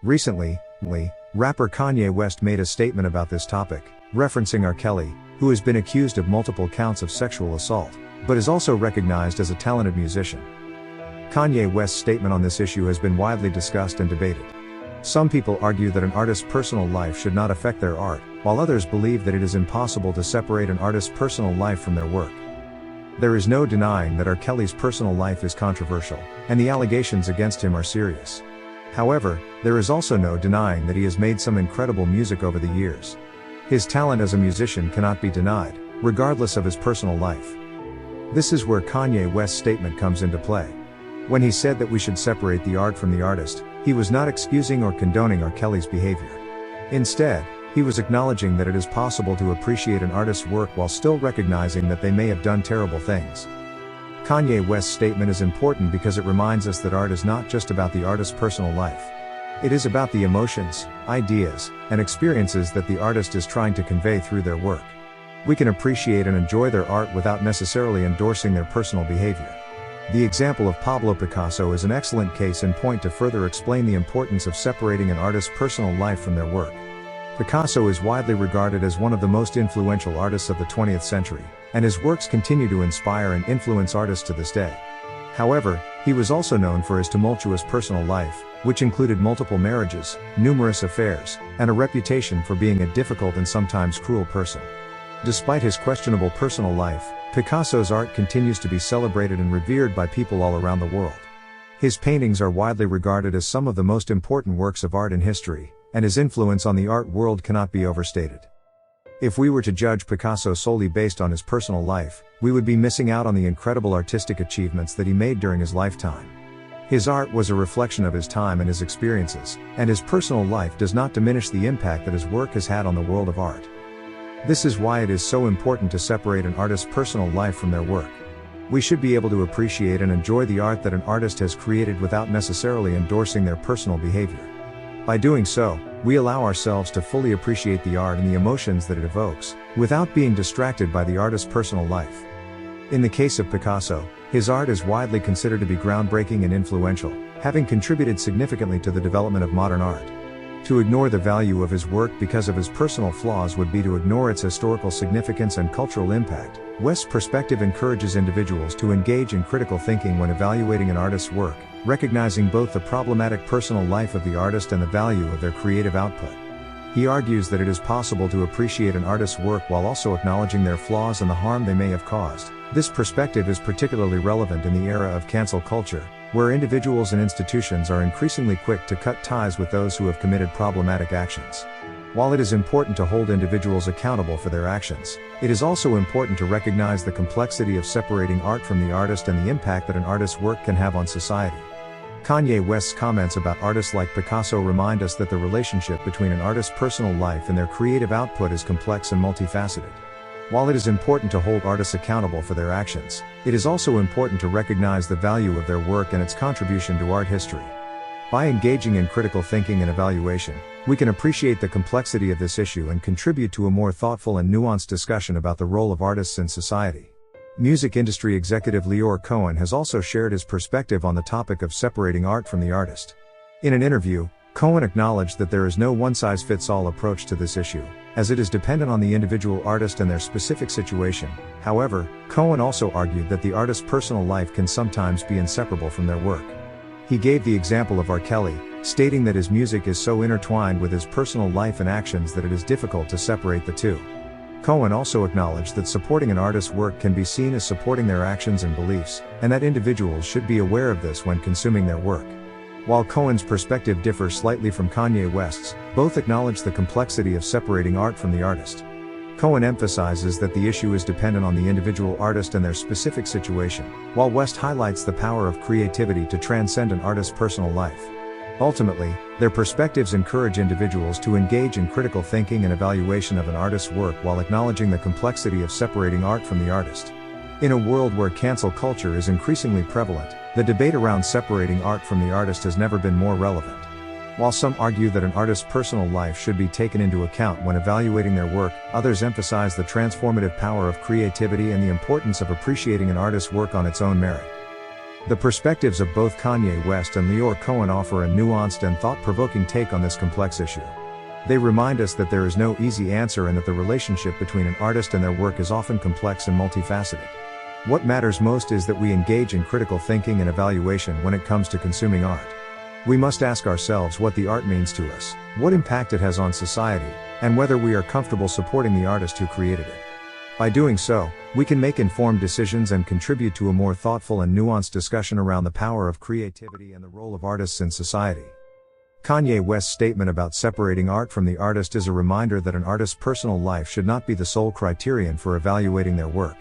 Recently, rapper Kanye West made a statement about this topic, referencing R. Kelly, who has been accused of multiple counts of sexual assault, but is also recognized as a talented musician. Kanye West's statement on this issue has been widely discussed and debated. Some people argue that an artist's personal life should not affect their art, while others believe that it is impossible to separate an artist's personal life from their work. There is no denying that R. Kelly's personal life is controversial, and the allegations against him are serious. However, there is also no denying that he has made some incredible music over the years. His talent as a musician cannot be denied, regardless of his personal life. This is where Kanye West's statement comes into play. When he said that we should separate the art from the artist, he was not excusing or condoning R. Kelly's behavior. Instead, he was acknowledging that it is possible to appreciate an artist's work while still recognizing that they may have done terrible things. Kanye West's statement is important because it reminds us that art is not just about the artist's personal life. It is about the emotions, ideas, and experiences that the artist is trying to convey through their work. We can appreciate and enjoy their art without necessarily endorsing their personal behavior. The example of Pablo Picasso is an excellent case in point to further explain the importance of separating an artist's personal life from their work. Picasso is widely regarded as one of the most influential artists of the 20th century, and his works continue to inspire and influence artists to this day. However, he was also known for his tumultuous personal life, which included multiple marriages, numerous affairs, and a reputation for being a difficult and sometimes cruel person. Despite his questionable personal life, Picasso's art continues to be celebrated and revered by people all around the world. His paintings are widely regarded as some of the most important works of art in history, and his influence on the art world cannot be overstated. If we were to judge Picasso solely based on his personal life, we would be missing out on the incredible artistic achievements that he made during his lifetime. His art was a reflection of his time and his experiences, and his personal life does not diminish the impact that his work has had on the world of art. This is why it is so important to separate an artist's personal life from their work. We should be able to appreciate and enjoy the art that an artist has created without necessarily endorsing their personal behavior. By doing so, we allow ourselves to fully appreciate the art and the emotions that it evokes, without being distracted by the artist's personal life. In the case of Picasso, his art is widely considered to be groundbreaking and influential, having contributed significantly to the development of modern art. To ignore the value of his work because of his personal flaws would be to ignore its historical significance and cultural impact. West's perspective encourages individuals to engage in critical thinking when evaluating an artist's work, recognizing both the problematic personal life of the artist and the value of their creative output. He argues that it is possible to appreciate an artist's work while also acknowledging their flaws and the harm they may have caused. This perspective is particularly relevant in the era of cancel culture, where individuals and institutions are increasingly quick to cut ties with those who have committed problematic actions. While it is important to hold individuals accountable for their actions, it is also important to recognize the complexity of separating art from the artist and the impact that an artist's work can have on society. Kanye West's comments about artists like Picasso remind us that the relationship between an artist's personal life and their creative output is complex and multifaceted. While it is important to hold artists accountable for their actions, it is also important to recognize the value of their work and its contribution to art history. By engaging in critical thinking and evaluation, we can appreciate the complexity of this issue and contribute to a more thoughtful and nuanced discussion about the role of artists in society. Music industry executive Leor Cohen has also shared his perspective on the topic of separating art from the artist. In an interview, Cohen acknowledged that there is no one-size-fits-all approach to this issue, as it is dependent on the individual artist and their specific situation. However, Cohen also argued that the artist's personal life can sometimes be inseparable from their work. He gave the example of R. Kelly, stating that his music is so intertwined with his personal life and actions that it is difficult to separate the two. Cohen also acknowledged that supporting an artist's work can be seen as supporting their actions and beliefs, and that individuals should be aware of this when consuming their work. While Cohen's perspective differs slightly from Kanye West's, both acknowledge the complexity of separating art from the artist. Cohen emphasizes that the issue is dependent on the individual artist and their specific situation, while West highlights the power of creativity to transcend an artist's personal life. Ultimately, their perspectives encourage individuals to engage in critical thinking and evaluation of an artist's work while acknowledging the complexity of separating art from the artist. In a world where cancel culture is increasingly prevalent, the debate around separating art from the artist has never been more relevant. While some argue that an artist's personal life should be taken into account when evaluating their work, others emphasize the transformative power of creativity and the importance of appreciating an artist's work on its own merit. The perspectives of both Kanye West and Lior Cohen offer a nuanced and thought-provoking take on this complex issue. They remind us that there is no easy answer and that the relationship between an artist and their work is often complex and multifaceted. What matters most is that we engage in critical thinking and evaluation when it comes to consuming art. We must ask ourselves what the art means to us, what impact it has on society, and whether we are comfortable supporting the artist who created it. By doing so, we can make informed decisions and contribute to a more thoughtful and nuanced discussion around the power of creativity and the role of artists in society. Kanye West's statement about separating art from the artist is a reminder that an artist's personal life should not be the sole criterion for evaluating their work.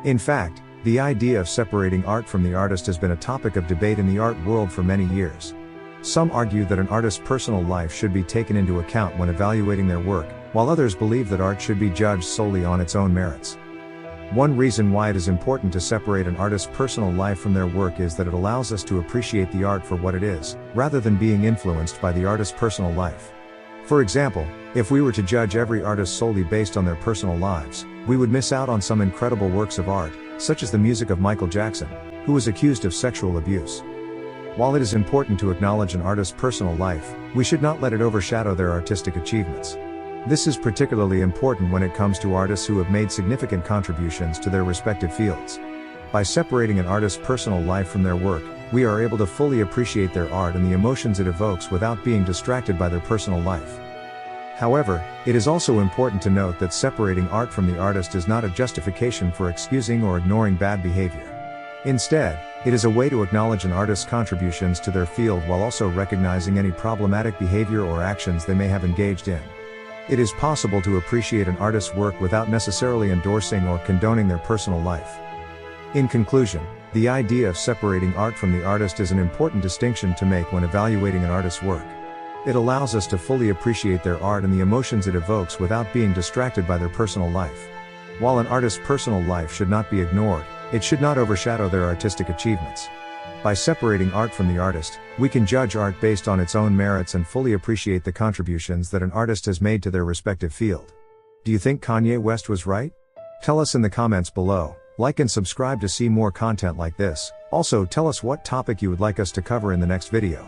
In fact, the idea of separating art from the artist has been a topic of debate in the art world for many years. Some argue that an artist's personal life should be taken into account when evaluating their work, while others believe that art should be judged solely on its own merits. One reason why it is important to separate an artist's personal life from their work is that it allows us to appreciate the art for what it is, rather than being influenced by the artist's personal life. For example, if we were to judge every artist solely based on their personal lives, we would miss out on some incredible works of art, such as the music of Michael Jackson, who was accused of sexual abuse. While it is important to acknowledge an artist's personal life, we should not let it overshadow their artistic achievements. This is particularly important when it comes to artists who have made significant contributions to their respective fields. By separating an artist's personal life from their work, we are able to fully appreciate their art and the emotions it evokes without being distracted by their personal life. However, it is also important to note that separating art from the artist is not a justification for excusing or ignoring bad behavior. Instead, it is a way to acknowledge an artist's contributions to their field while also recognizing any problematic behavior or actions they may have engaged in. It is possible to appreciate an artist's work without necessarily endorsing or condoning their personal life. In conclusion, the idea of separating art from the artist is an important distinction to make when evaluating an artist's work. It allows us to fully appreciate their art and the emotions it evokes without being distracted by their personal life. While an artist's personal life should not be ignored, it should not overshadow their artistic achievements. By separating art from the artist, we can judge art based on its own merits and fully appreciate the contributions that an artist has made to their respective field. Do you think Kanye West was right? Tell us in the comments below, like and subscribe to see more content like this. Also, tell us what topic you would like us to cover in the next video.